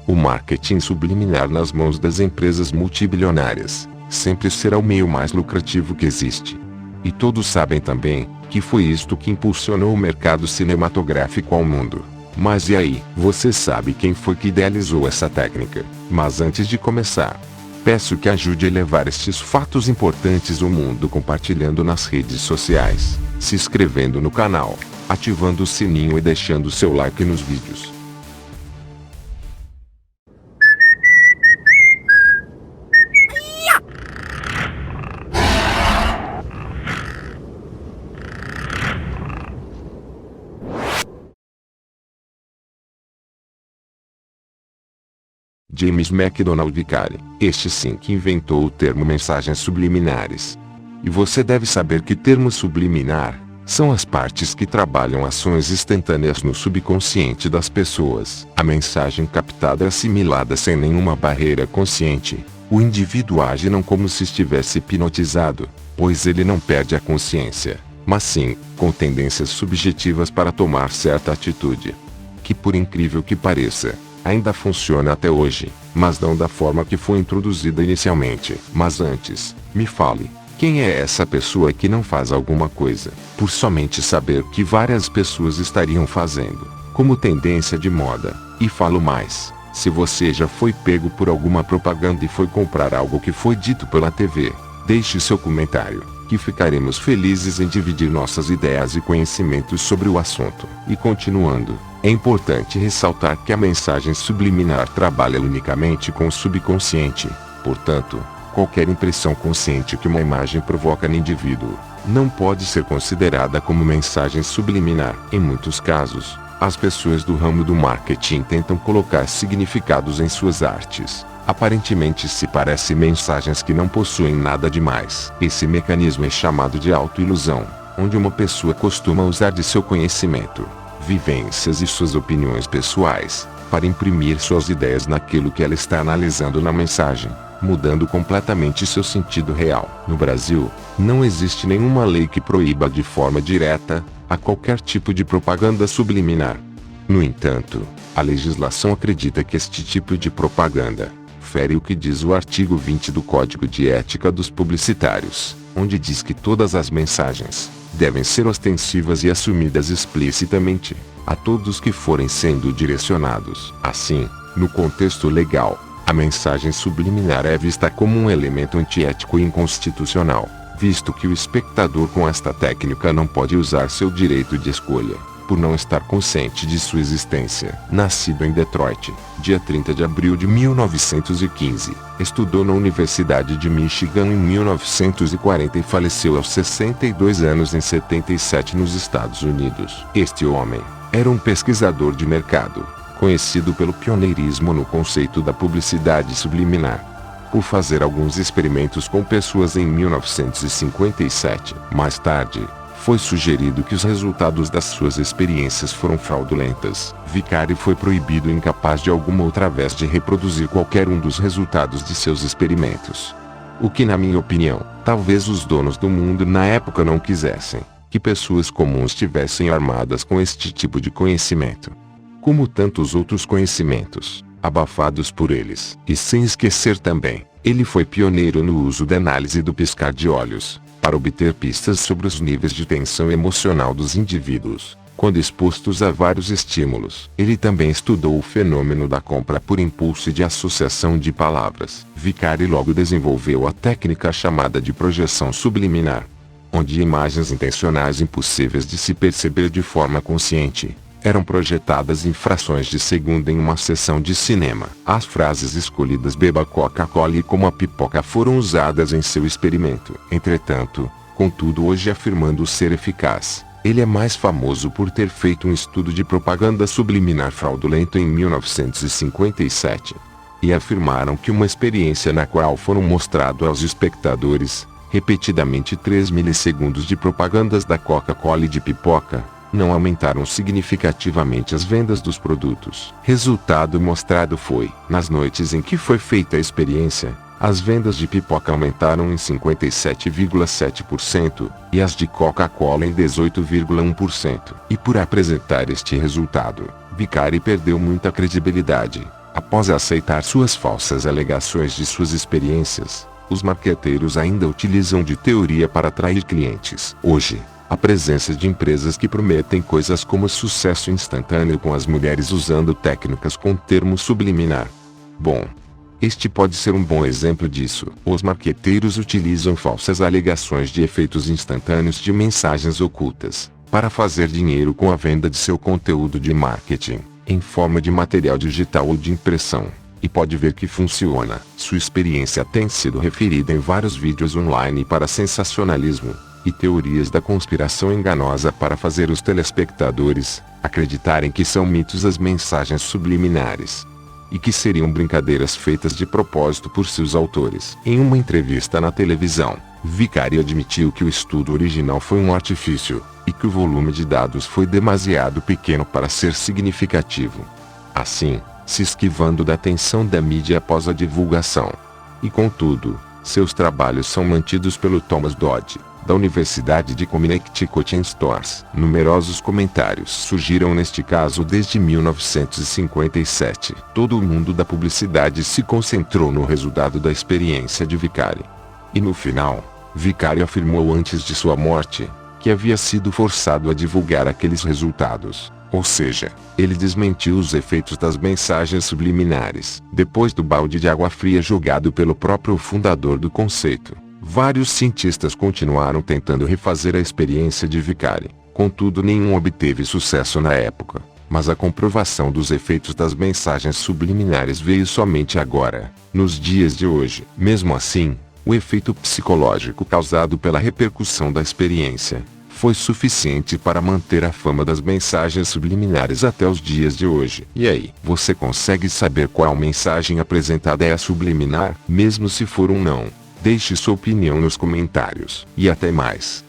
O marketing subliminar nas mãos das empresas multibilionárias sempre será o meio mais lucrativo que existe. E todos sabem também que foi isto que impulsionou o mercado cinematográfico ao mundo. Mas e aí? Você sabe quem foi que idealizou essa técnica? Mas antes de começar, peço que ajude a levar estes fatos importantes ao mundo compartilhando nas redes sociais, se inscrevendo no canal, ativando o sininho e deixando seu like nos vídeos. James McDonald Vicari, este sim que inventou o termo mensagens subliminares. E você deve saber que termo subliminar são as partes que trabalham ações instantâneas no subconsciente das pessoas. A mensagem captada é assimilada sem nenhuma barreira consciente. O indivíduo age não como se estivesse hipnotizado, pois ele não perde a consciência, mas sim, com tendências subjetivas para tomar certa atitude. Que por incrível que pareça, ainda funciona até hoje, mas não da forma que foi introduzida inicialmente. Mas antes, me fale, quem é essa pessoa que não faz alguma coisa, por somente saber que várias pessoas estariam fazendo, como tendência de moda? E falo mais, se você já foi pego por alguma propaganda e foi comprar algo que foi dito pela TV, deixe seu comentário, que ficaremos felizes em dividir nossas ideias e conhecimentos sobre o assunto. E continuando, é importante ressaltar que a mensagem subliminar trabalha unicamente com o subconsciente. Portanto, qualquer impressão consciente que uma imagem provoca no indivíduo não pode ser considerada como mensagem subliminar. Em muitos casos, as pessoas do ramo do marketing tentam colocar significados em suas artes. Aparentemente se parecem mensagens que não possuem nada demais. Esse mecanismo é chamado de autoilusão, onde uma pessoa costuma usar de seu conhecimento, vivências e suas opiniões pessoais, para imprimir suas ideias naquilo que ela está analisando na mensagem, mudando completamente seu sentido real. No Brasil, não existe nenhuma lei que proíba de forma direta a qualquer tipo de propaganda subliminar. No entanto, a legislação acredita que este tipo de propaganda fere o que diz o artigo 20 do Código de Ética dos Publicitários, onde diz que todas as mensagens devem ser ostensivas e assumidas explicitamente a todos que forem sendo direcionados. Assim, no contexto legal, a mensagem subliminar é vista como um elemento antiético e inconstitucional, visto que o espectador com esta técnica não pode usar seu direito de escolha, por não estar consciente de sua existência. Nascido em Detroit, dia 30 de abril de 1915, estudou na Universidade de Michigan em 1940 e faleceu aos 62 anos em 77 nos Estados Unidos. Este homem era um pesquisador de mercado, conhecido pelo pioneirismo no conceito da publicidade subliminar, por fazer alguns experimentos com pessoas em 1957. Mais tarde, foi sugerido que os resultados das suas experiências foram fraudulentas. Vicari foi proibido e incapaz de alguma outra vez de reproduzir qualquer um dos resultados de seus experimentos. O que, na minha opinião, talvez os donos do mundo na época não quisessem que pessoas comuns estivessem armadas com este tipo de conhecimento. Como tantos outros conhecimentos, abafados por eles. E sem esquecer também, ele foi pioneiro no uso da análise do piscar de olhos, para obter pistas sobre os níveis de tensão emocional dos indivíduos, quando expostos a vários estímulos. Ele também estudou o fenômeno da compra por impulso e de associação de palavras. Vicari logo desenvolveu a técnica chamada de projeção subliminar, onde imagens intencionais impossíveis de se perceber de forma consciente eram projetadas em frações de segundo em uma sessão de cinema. As frases escolhidas "beba Coca-Cola" e "como a pipoca" foram usadas em seu experimento. Entretanto, contudo, hoje afirmando ser eficaz, ele é mais famoso por ter feito um estudo de propaganda subliminar fraudulento em 1957. E afirmaram que uma experiência na qual foram mostrados aos espectadores, repetidamente 3 milissegundos de propagandas da Coca-Cola e de pipoca, não aumentaram significativamente as vendas dos produtos. Resultado mostrado foi, nas noites em que foi feita a experiência, as vendas de pipoca aumentaram em 57,7% e as de Coca-Cola em 18,1%. E por apresentar este resultado, Vicari perdeu muita credibilidade, Após aceitar suas falsas alegações de suas experiências, os marqueteiros ainda utilizam de teoria para atrair clientes. Hoje, a presença de empresas que prometem coisas como sucesso instantâneo com as mulheres usando técnicas com termo subliminar. Bom, este pode ser um bom exemplo disso. Os marqueteiros utilizam falsas alegações de efeitos instantâneos de mensagens ocultas, para fazer dinheiro com a venda de seu conteúdo de marketing, em forma de material digital ou de impressão. E pode ver que funciona. Sua experiência tem sido referida em vários vídeos online para sensacionalismo e teorias da conspiração enganosa para fazer os telespectadores acreditarem que são mitos as mensagens subliminares e que seriam brincadeiras feitas de propósito por seus autores. Em uma entrevista na televisão, Vicari admitiu que o estudo original foi um artifício e que o volume de dados foi demasiado pequeno para ser significativo. Assim, se esquivando da atenção da mídia após a divulgação. E contudo, seus trabalhos são mantidos pelo Thomas Dodd, da Universidade de Connecticut em Stores. Numerosos comentários surgiram neste caso desde 1957. Todo o mundo da publicidade se concentrou no resultado da experiência de Vicari. E no final, Vicari afirmou antes de sua morte, que havia sido forçado a divulgar aqueles resultados. Ou seja, ele desmentiu os efeitos das mensagens subliminares. Depois do balde de água fria jogado pelo próprio fundador do conceito, vários cientistas continuaram tentando refazer a experiência de Vicari. Contudo, nenhum obteve sucesso na época. Mas a comprovação dos efeitos das mensagens subliminares veio somente agora, nos dias de hoje. Mesmo assim, o efeito psicológico causado pela repercussão da experiência foi suficiente para manter a fama das mensagens subliminares até os dias de hoje. E aí, você consegue saber qual mensagem apresentada é a subliminar? Mesmo se for um não, deixe sua opinião nos comentários. E até mais.